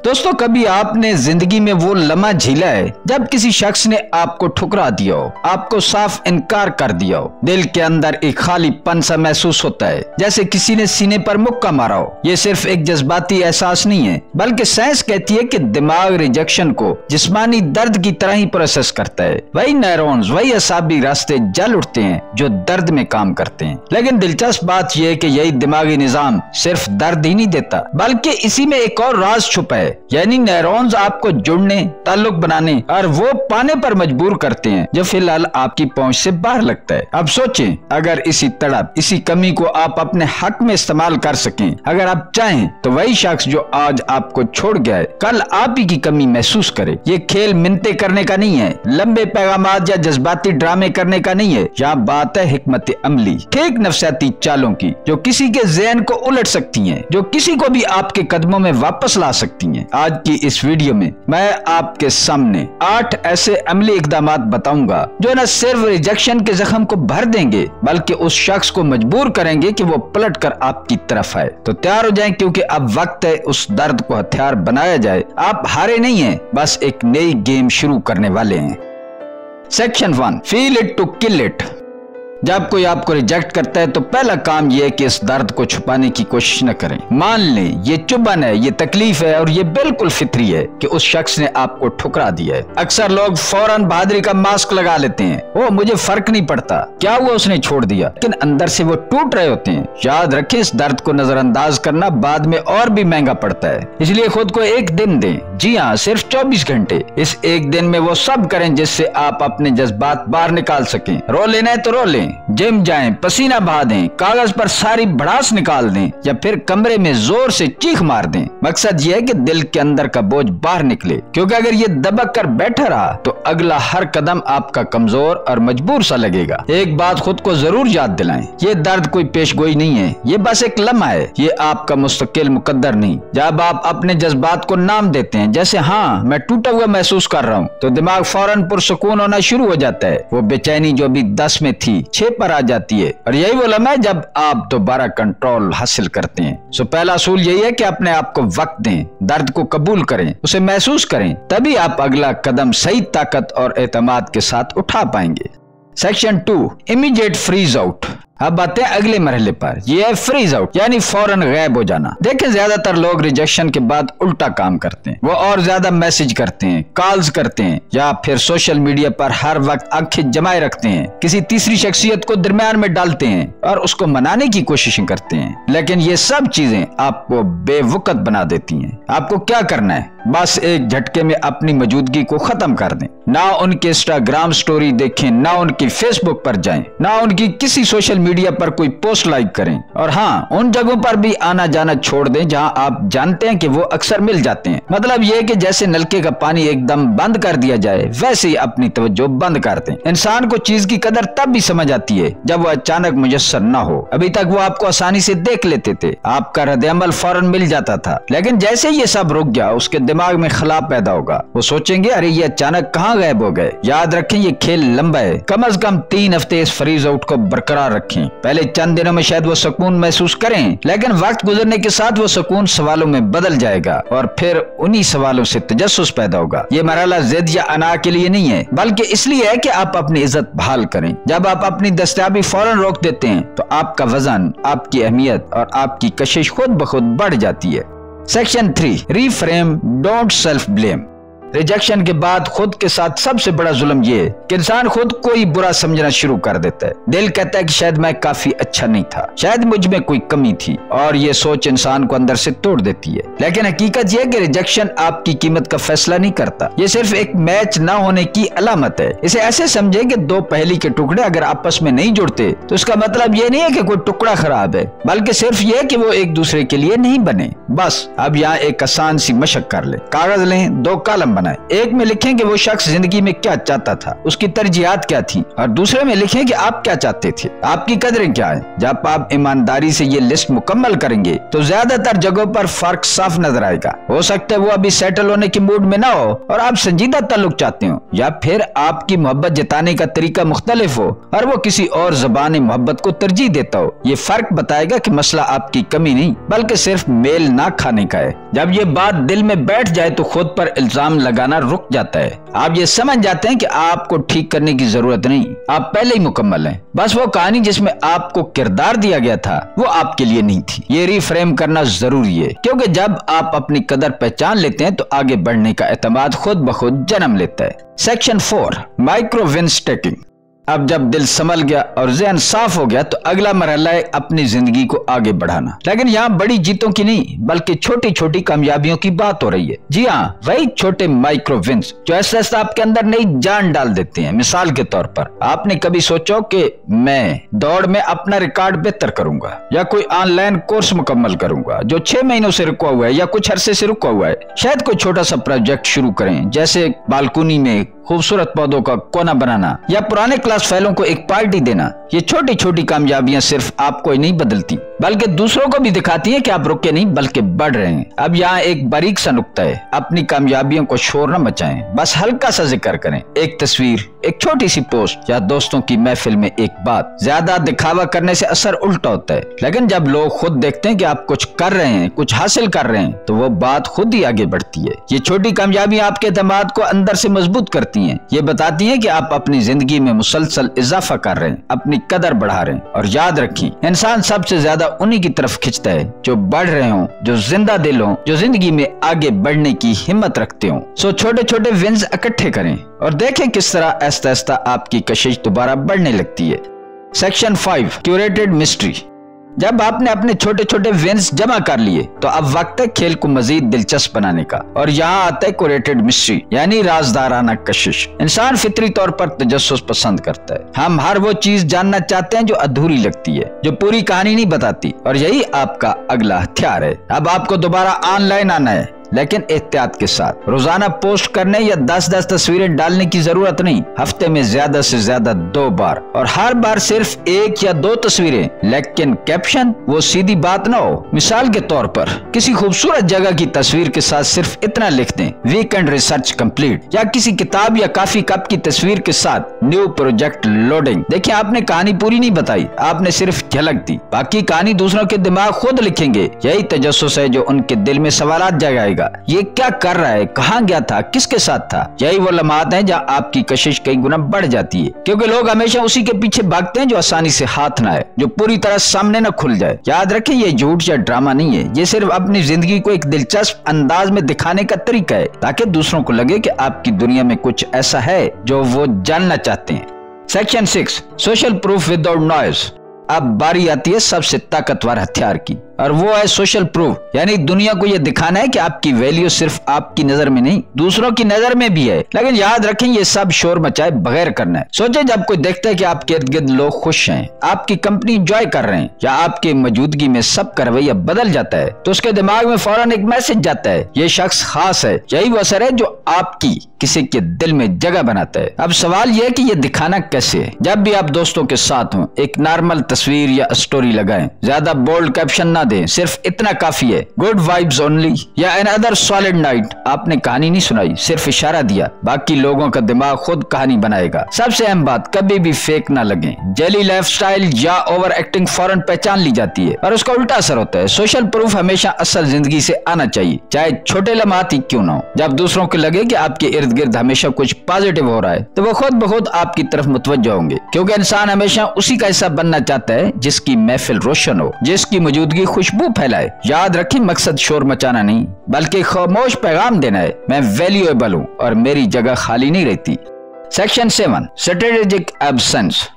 दोस्तों, कभी आपने जिंदगी में वो लम्हा झेला है जब किसी शख्स ने आपको ठुकरा दिया हो, आपको साफ इनकार कर दिया हो। दिल के अंदर एक खालीपन सा महसूस होता है, जैसे किसी ने सीने पर मुक्का मारा हो। ये सिर्फ एक जज्बाती एहसास नहीं है, बल्कि साइंस कहती है कि दिमाग रिजेक्शन को जिस्मानी दर्द की तरह ही प्रोसेस करता है। वही न्यूरॉन्स, वही असाबी रास्ते जल उठते हैं जो दर्द में काम करते हैं। लेकिन दिलचस्प बात यह है कि यही दिमागी निजाम सिर्फ दर्द ही नहीं देता, बल्कि इसी में एक और राज छुपा है। यानी न्यूरॉन्स आपको जुड़ने, ताल्लुक बनाने और वो पाने पर मजबूर करते हैं जो फिलहाल आपकी पहुंच से बाहर लगता है। अब सोचें, अगर इसी तड़प, इसी कमी को आप अपने हक में इस्तेमाल कर सकें, अगर आप चाहें, तो वही शख्स जो आज आपको छोड़ गया है कल आप ही की कमी महसूस करे। ये खेल मिन्नतें करने का नहीं है, लंबे पैगामात या जज्बाती ड्रामे करने का नहीं है। यहाँ बात है हिकमत अमली, ठीक नफसियाती चालों की, जो किसी के ज़हन को उलट सकती हैं, जो किसी को भी आपके कदमों में वापस ला सकती हैं। आज की इस वीडियो में मैं आपके सामने 8 ऐसे अमली इकदामात बताऊंगा जो न सिर्फ रिजेक्शन के जख्म को भर देंगे, बल्कि उस शख्स को मजबूर करेंगे कि वो पलट कर आपकी तरफ आए। तो तैयार हो जाएं, क्योंकि अब वक्त है उस दर्द को हथियार बनाया जाए। आप हारे नहीं हैं, बस एक नई गेम शुरू करने वाले हैं। Section 1, feel it to kill it. जब कोई आपको रिजेक्ट करता है तो पहला काम यह है कि इस दर्द को छुपाने की कोशिश न करें। मान लें ये चुभन है, ये तकलीफ है और ये बिल्कुल फितरी है कि उस शख्स ने आपको ठुकरा दिया है। अक्सर लोग फौरन बहादुरी का मास्क लगा लेते हैं, वो मुझे फर्क नहीं पड़ता, क्या हुआ उसने छोड़ दिया, लेकिन अंदर से वो टूट रहे होते हैं। याद रखें, इस दर्द को नजरअंदाज करना बाद में और भी महंगा पड़ता है। इसलिए खुद को एक दिन दें, जी हाँ, सिर्फ 24 घंटे। इस एक दिन में वो सब करें जिससे आप अपने जज्बात बाहर निकाल सकें। रो लेना है तो रो लें, जिम जाएं, पसीना बहा दें, कागज पर सारी भड़ास निकाल दें, या फिर कमरे में जोर से चीख मार दें। मकसद ये है कि दिल के अंदर का बोझ बाहर निकले, क्योंकि अगर ये दबक कर बैठा रहा तो अगला हर कदम आपका कमजोर और मजबूर सा लगेगा। एक बात खुद को जरूर याद दिलाएं, ये दर्द कोई पेशगोई नहीं है, ये बस एक लम्हा है, ये आपका मुस्तकिल मुकद्दर नहीं। जब आप अपने जज्बात को नाम देते हैं, जैसे हाँ मैं टूटा हुआ महसूस कर रहा हूँ, तो दिमाग फौरन पुरसुकून होना शुरू हो जाता है। वो बेचैनी जो भी 10 में थी 6 पर आ जाती है, और यही वो लम्हा है जब आप दोबारा कंट्रोल हासिल करते हैं। सो पहला असूल यही है कि अपने आप को वक्त दें, दर्द को कबूल करें, उसे महसूस करें, तभी आप अगला कदम सही ताकत और एतमाद के साथ उठा पाएंगे। Section 2, immediate freeze out. अब आते हैं अगले मरहले पर, यह है फ्रीज आउट, यानी फौरन गायब हो जाना। देखें, ज्यादातर लोग रिजेक्शन के बाद उल्टा काम करते हैं। वो और ज्यादा मैसेज करते हैं, कॉल्स करते हैं, या फिर सोशल मीडिया पर हर वक्त आंखें जमाए रखते हैं, किसी तीसरी शख्सियत को दरमियान में डालते हैं और उसको मनाने की कोशिश करते हैं। लेकिन ये सब चीजें आपको बेवकूफ बना देती हैं। आपको क्या करना है, बस एक झटके में अपनी मौजूदगी को खत्म कर दें। ना उनके इंस्टाग्राम स्टोरी देखें, ना उनकी फेसबुक पर जाएं, ना उनकी किसी सोशल मीडिया पर कोई पोस्ट लाइक करें, और हाँ, उन जगहों पर भी आना जाना छोड़ दें जहां आप जानते हैं कि वो अक्सर मिल जाते हैं। मतलब ये कि जैसे नलके का पानी एकदम बंद कर दिया जाए, वैसे ही अपनी तवज्जो बंद कर दें। इंसान को चीज की कदर तब भी समझ आती है जब वो अचानक मुयस्सर न हो। अभी तक वो आपको आसानी से देख लेते थे, आपका रद्द-ए-अमल फौरन मिल जाता था, लेकिन जैसे ये सब रुक गया, उसके दिमाग में खला पैदा होगा। वो सोचेंगे, अरे ये अचानक कहाँ गायब हो गए। याद रखें, ये खेल लंबा है, कम से कम 3 हफ्ते इस फ्रीज आउट को बरकरार रखें। पहले चंद दिनों में शायद वो सुकून महसूस करें, लेकिन वक्त गुजरने के साथ वो सुकून सवालों में बदल जाएगा, और फिर उन्हीं सवालों से तजस्सुस पैदा होगा। ये मरहला जिद या अना के लिए नहीं है, बल्कि इसलिए है कि आप अपनी इज्जत बहाल करें। जब आप अपनी दस्तयाबी फौरन रोक देते हैं, तो आपका वजन, आपकी अहमियत और आपकी कशिश खुद ब खुद बढ़ जाती है। Section 3, reframe, don't self blame. Rejection के बाद खुद के साथ सबसे बड़ा जुल्म ये है कि इंसान खुद को ही बुरा समझना शुरू कर देता है। दिल कहता है कि शायद मैं काफी अच्छा नहीं था, शायद मुझ में कोई कमी थी, और ये सोच इंसान को अंदर से तोड़ देती है। लेकिन हकीकत यह है कि रिजेक्शन आपकी कीमत का फैसला नहीं करता, ये सिर्फ एक मैच न होने की अलामत है। इसे ऐसे समझे कि 2 पहेली के टुकड़े अगर आपस में नहीं जुड़ते, तो इसका मतलब ये नहीं है कि कोई टुकड़ा खराब है, बल्कि सिर्फ ये कि वो एक दूसरे के लिए नहीं बने। बस अब यहाँ एक आसान सी मशक कर ले, कागज लें, 2 कॉलम बना बनाएं। एक में लिखें कि वो शख्स जिंदगी में क्या चाहता था, उसकी तरजीहात क्या थी, और दूसरे में लिखें कि आप क्या चाहते थे, आपकी कदरें क्या है। जब आप ईमानदारी से ये लिस्ट मुकम्मल करेंगे तो ज्यादातर जगहों पर फर्क साफ नजर आएगा। हो सकता है वो अभी सेटल होने के मूड में ना हो और आप संजीदा ताल्लुक चाहते हो, या फिर आपकी मोहब्बत जताने का तरीका मुख्तलिफ हो और वो किसी और ज़बान मोहब्बत को तरजीह देता हो। ये फर्क बताएगा कि मसला आपकी कमी नहीं बल्कि सिर्फ मेल ना खाने का है। जब ये बात दिल में बैठ जाए तो खुद पर इल्जाम लगाना रुक जाता है। आप ये समझ जाते हैं कि आपको ठीक करने की जरूरत नहीं, आप पहले ही मुकम्मल हैं। बस वो कहानी जिसमें आपको किरदार दिया गया था वो आपके लिए नहीं थी। ये रिफ्रेम करना जरूरी है, क्योंकि जब आप अपनी कदर पहचान लेते हैं तो आगे बढ़ने का एतमाद खुद ब खुद जन्म लेता है। Section 4, micro wins taking. अब जब दिल संभल गया और ज़हन साफ हो गया तो अगला मरहला है अपनी जिंदगी को आगे बढ़ाना। लेकिन यहाँ बड़ी जीतों की नहीं बल्कि छोटी छोटी कामयाबियों की बात हो रही है। जी हाँ, वही छोटे माइक्रो विंस जो ऐसा आपके अंदर नई जान डाल देते हैं। मिसाल के तौर पर आपने कभी सोचो कि मैं दौड़ में अपना रिकॉर्ड बेहतर करूंगा, या कोई ऑनलाइन कोर्स मुकम्मल करूंगा जो 6 महीनों से रुका हुआ है या कुछ अरसे से रुका हुआ है। शायद कोई छोटा सा प्रोजेक्ट शुरू करें, जैसे बालकनी में खूबसूरत पौधों का कोना बनाना या पुराने क्लास फाइलों को एक पार्टी देना। ये छोटी छोटी कामयाबियां सिर्फ आपको ही नहीं बदलती बल्कि दूसरों को भी दिखाती हैं कि आप रुके नहीं बल्कि बढ़ रहे हैं। अब यहाँ एक बारीक सा नुक्ता है, अपनी कामयाबियों को शोर न मचाएं, बस हल्का सा जिक्र करें। एक तस्वीर, एक छोटी सी पोस्ट या दोस्तों की महफिल में एक बात। ज्यादा दिखावा करने से असर उल्टा होता है, लेकिन जब लोग खुद देखते हैं कि आप कुछ कर रहे हैं, कुछ हासिल कर रहे हैं, तो वो बात खुद ही आगे बढ़ती है। ये छोटी कामयाबियां आपके एतमाद को अंदर से मजबूत करती हैं। ये बताती हैं कि आप अपनी जिंदगी में मुसलसल इजाफा कर रहे हैं, अपनी कदर बढ़ा रहे हैं। और याद रखें, इंसान सबसे ज्यादा उन्हीं की तरफ खिंचता है जो बढ़ रहे हो, जो जिंदा दिल हो, जो जिंदगी में आगे बढ़ने की हिम्मत रखते हो। सो छोटे छोटे विंस इकट्ठे करें और देखें किस तरह आहिस्ता आहिस्ता आपकी कशिश दोबारा बढ़ने लगती है। Section 5, curated mystery. जब आपने अपने छोटे छोटे विंस जमा कर लिए तो अब वक्त है खेल को मजीद दिलचस्प बनाने का। और यहाँ आता है क्यूरेटेड मिस्ट्री, यानी राजदाराना कशिश। इंसान फितरी तौर पर तजस्सुस पसंद करता है। हम हर वो चीज जानना चाहते हैं जो अधूरी लगती है, जो पूरी कहानी नहीं बताती, और यही आपका अगला हथियार है। अब आपको दोबारा ऑनलाइन आना है, लेकिन एहतियात के साथ। रोजाना पोस्ट करने या 10-10 तस्वीरें डालने की जरूरत नहीं, हफ्ते में ज्यादा से ज्यादा 2 बार, और हर बार सिर्फ 1 या 2 तस्वीरें, लेकिन कैप्शन वो सीधी बात ना हो। मिसाल के तौर पर किसी खूबसूरत जगह की तस्वीर के साथ सिर्फ इतना लिख दें, वीकेंड रिसर्च कंप्लीट, या किसी किताब या कॉफी कप की तस्वीर के साथ न्यू प्रोजेक्ट लोडिंग। देखिए, आपने कहानी पूरी नहीं बताई, आपने सिर्फ झलक दी। बाकी कहानी दूसरों के दिमाग खुद लिखेंगे। यही तजस्सुस है जो उनके दिल में सवालात जगाएगा। ये क्या कर रहा है, कहाँ गया था, किसके साथ था। यही वो लम्हात हैं जहाँ आपकी कशिश कई गुना बढ़ जाती है, क्योंकि लोग हमेशा उसी के पीछे भागते हैं जो आसानी से हाथ ना आए, जो पूरी तरह सामने न खुल जाए। याद रखें, ये झूठ या ड्रामा नहीं है, ये सिर्फ अपनी जिंदगी को एक दिलचस्प अंदाज में दिखाने का तरीका है, ताकि दूसरों को लगे कि आपकी दुनिया में कुछ ऐसा है जो वो जानना चाहते हैं। Section 6, social proof without noise. अब बारी आती है सबसे ताकतवर हथियार की, और वो है सोशल प्रूफ, यानी दुनिया को ये दिखाना है कि आपकी वैल्यू सिर्फ आपकी नजर में नहीं, दूसरों की नजर में भी है। लेकिन याद रखें, ये सब शोर मचाए बगैर करना है। सोचे, जब कोई देखता है कि आपके इर्द गिर्द लोग खुश हैं, आपकी कंपनी एंजॉय कर रहे हैं, या आपके मौजूदगी में सबका रवैया बदल जाता है, तो उसके दिमाग में फौरन एक मैसेज जाता है, ये शख्स खास है। यही वो असर है जो आपकी किसी के दिल में जगह बनाता है। अब सवाल यह है कि ये दिखाना कैसे है। जब भी आप दोस्तों के साथ हों, एक नॉर्मल तस्वीर या स्टोरी लगाएं, ज्यादा बोल्ड कैप्शन ना दें, सिर्फ इतना काफी है, गुड वाइब्स ओनली या अनदर सॉलिड नाइट। आपने कहानी नहीं सुनाई, सिर्फ इशारा दिया, बाकी लोगों का दिमाग खुद कहानी बनाएगा। सबसे अहम बात, कभी भी फेक ना लगे। जेली लाइफस्टाइल या ओवर एक्टिंग फौरन पहचान ली जाती है और उसका उल्टा असर होता है। सोशल प्रूफ हमेशा असल जिंदगी से आना चाहिए, चाहे छोटे लम्हात ही क्यों ना हो। जब दूसरों को लगे कि आपके इर्द गिर्द हमेशा कुछ पॉजिटिव हो रहा है, तो वो खुद ब खुद आपकी तरफ मुतवज्जो होंगे, क्योंकि इंसान हमेशा उसी का हिस्सा बनना चाहता है जिसकी महफिल रोशन हो, जिसकी मौजूदगी खुशबू फैलाए। याद रखें, मकसद शोर मचाना नहीं बल्कि खामोश पैगाम देना है, मैं वैल्यूएबल हूँ और मेरी जगह खाली नहीं रहती। Section 7, strategic absence.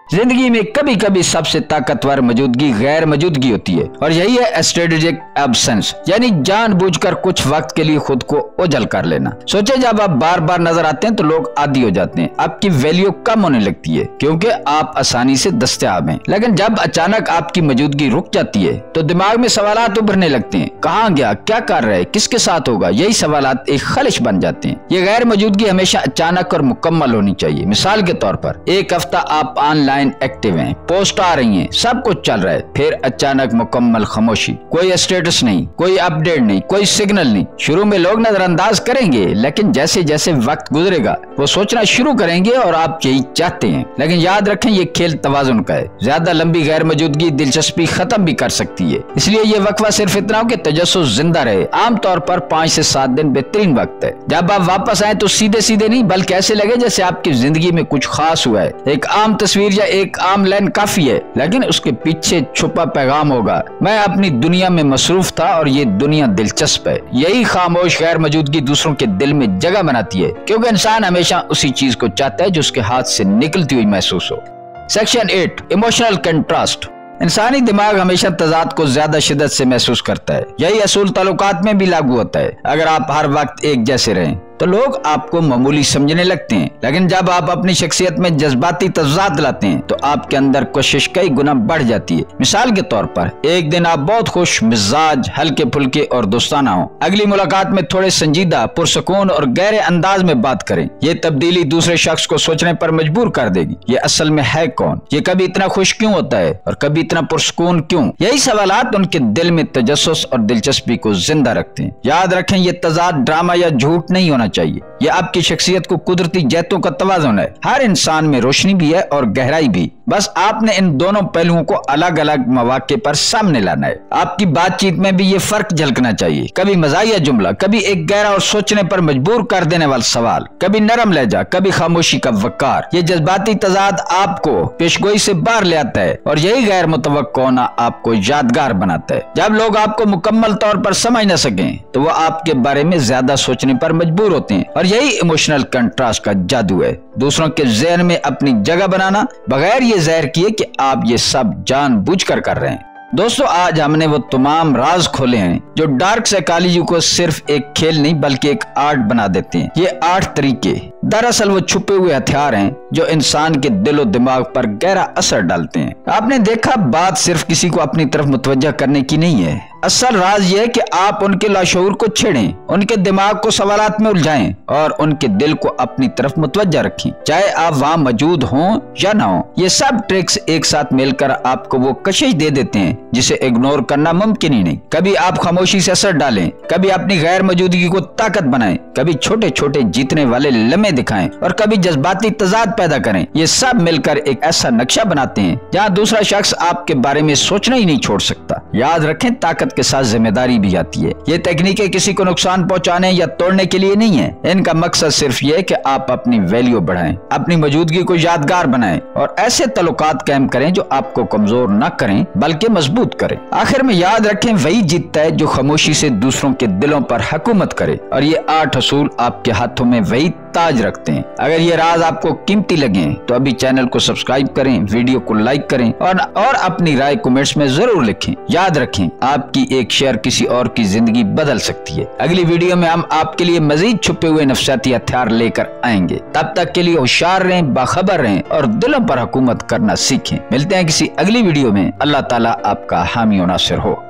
जिंदगी में कभी कभी सबसे ताकतवर मौजूदगी गैर मौजूदगी होती है, और यही है स्ट्रेटेजिक एब्सेंस, यानी जानबूझकर कुछ वक्त के लिए खुद को ओझल कर लेना। सोचे जब आप बार बार नजर आते हैं तो लोग आदी हो जाते हैं, आपकी वैल्यू कम होने लगती है क्योंकि आप आसानी से दस्तयाब हैं। लेकिन जब अचानक आपकी मौजूदगी रुक जाती है तो दिमाग में सवालात उभरने लगते हैं, कहाँ गया, क्या कर रहे, किसके साथ होगा। यही सवालात एक खलिश बन जाते हैं। ये गैर मौजूदगी हमेशा अचानक और मुकम्मल होनी चाहिए। मिसाल के तौर पर एक हफ्ता आप ऑनलाइन एक्टिव हैं, पोस्ट आ रही हैं, सब कुछ चल रहा है, फिर अचानक मुकम्मल खामोशी, कोई स्टेटस नहीं, कोई अपडेट नहीं, कोई सिग्नल नहीं। शुरू में लोग नजरअंदाज करेंगे, लेकिन जैसे जैसे वक्त गुजरेगा वो सोचना शुरू करेंगे और आप यही चाहते हैं। लेकिन याद रखें ये खेल तवाजुन का है। ज्यादा लंबी गैर मौजूदगी दिलचस्पी खत्म भी कर सकती है। इसलिए ये वक्फा सिर्फ इतना हो कि तजस्सुस जिंदा रहे। आमतौर पर 5 से 7 दिन बेहतरीन वक्त है। जब आप वापस आए तो सीधे सीधे नहीं, बल्कि ऐसे लगे जैसे आपकी जिंदगी में कुछ खास हुआ है। एक आम तस्वीर या एक आम लाइन काफी है, लेकिन उसके पीछे छुपा पैगाम होगा, मैं अपनी दुनिया में मसरूफ था और ये दुनिया दिलचस्प है। यही खामोश गैर मौजूदगी दूसरों के दिल में जगह बनाती है, क्योंकि इंसान हमेशा उसी चीज को चाहता है जो उसके हाथ से निकलती हुई महसूस हो। Section 8, emotional contrast. इंसानी दिमाग हमेशा तजाद को ज्यादा शिद्दत से महसूस करता है। यही असूल ताल्लुकात में भी लागू होता है। अगर आप हर वक्त एक जैसे रहें तो लोग आपको मामूली समझने लगते हैं, लेकिन जब आप अपनी शख्सियत में जज्बाती तजाद लाते हैं तो आपके अंदर कोशिश कई गुना बढ़ जाती है। मिसाल के तौर पर एक दिन आप बहुत खुश मिजाज, हल्के फुल्के और दोस्ताना हो, अगली मुलाकात में थोड़े संजीदा, पुरसकून और गहरे अंदाज में बात करें। ये तब्दीली दूसरे शख्स को सोचने पर मजबूर कर देगी, ये असल में है कौन, ये कभी इतना खुश क्यों होता है और कभी इतना पुरसकून क्यों। यही सवालात उनके दिल में तजस्सुस और दिलचस्पी को जिंदा रखते हैं। याद रखें ये तजाद ड्रामा या झूठ नहीं होना चाहिए, ये आपकी शख्सियत को कुदरती जैतों का तवाज़ुन है। हर इंसान में रोशनी भी है और गहराई भी, बस आपने इन दोनों पहलुओं को अलग अलग मौके पर सामने लाना है। आपकी बातचीत में भी ये फर्क झलकना चाहिए, कभी मजाहिया जुमला, कभी एक गहरा और सोचने पर मजबूर कर देने वाला सवाल, कभी नरम लहजा, कभी खामोशी का वकार। ये जज्बाती तजाद आपको पेशगोई से बाहर ले आता है और यही गैर मुतवक्को होना आपको यादगार बनाता है। जब लोग आपको मुकम्मल तौर पर समझ न सकें तो वो आपके बारे में ज्यादा सोचने पर मजबूर होते हैं, और यही इमोशनल कंट्रास्ट का जादू है। दूसरों के ज़हन में अपनी जगह बनाना बगैर ये ज़ाहिर किए कि आप ये सब जानबूझकर कर रहे हैं। दोस्तों, आज हमने वो तमाम राज खोले हैं जो डार्क साइकोलॉजी को सिर्फ एक खेल नहीं बल्कि एक आर्ट बना देते हैं। ये 8 तरीके दरअसल वो छुपे हुए हथियार हैं जो इंसान के दिलो दिमाग पर गहरा असर डालते हैं। आपने देखा, बात सिर्फ किसी को अपनी तरफ मुतवज्जा करने की नहीं है। असल राज ये है कि आप उनके लाशऊर को छेड़ें, उनके दिमाग को सवालात में उलझाएं और उनके दिल को अपनी तरफ मुतवज्जा रखें, चाहे आप वहाँ मौजूद हों या ना हो। ये सब ट्रिक्स एक साथ मिलकर आपको वो कशिश दे देते हैं जिसे इग्नोर करना मुमकिन ही नहीं। कभी आप खामोशी से असर डालें, कभी अपनी गैर मौजूदगी को ताकत बनाएं, कभी छोटे छोटे जीतने वाले लम्हे दिखाएं और कभी जज्बाती तजाद पैदा करें। ये सब मिलकर एक ऐसा नक्शा बनाते हैं जहाँ दूसरा शख्स आपके बारे में सोचना ही नहीं छोड़ सकता। याद रखें, ताकत के साथ जिम्मेदारी भी आती है। ये तकनीकें किसी को नुकसान पहुंचाने या तोड़ने के लिए नहीं है। इनका मकसद सिर्फ ये है कि आप अपनी वैल्यू बढ़ाएं, अपनी मौजूदगी को यादगार बनाएं और ऐसे ताल्लुकात कायम करें जो आपको कमजोर न करें बल्कि मजबूत करें। आखिर में याद रखें, वही जीतता है जो खामोशी से दूसरों के दिलों पर हुकूमत करे, और ये 8 असूल आपके हाथों में वही ताज रखते हैं। अगर ये राज आपको कीमती लगे तो अभी चैनल को सब्सक्राइब करें, वीडियो को लाइक करें और अपनी राय कमेंट्स में जरूर लिखें। याद रखें, आपकी एक शेयर किसी और की जिंदगी बदल सकती है। अगली वीडियो में हम आपके लिए मजीद छुपे हुए नफसियाती हथियार लेकर आएंगे। तब तक के लिए होशियार रहें, बाखबर रहें और दिलों पर हुकूमत करना सीखें। मिलते हैं किसी अगली वीडियो में। अल्लाह ताला आपका हामी और नासिर हो।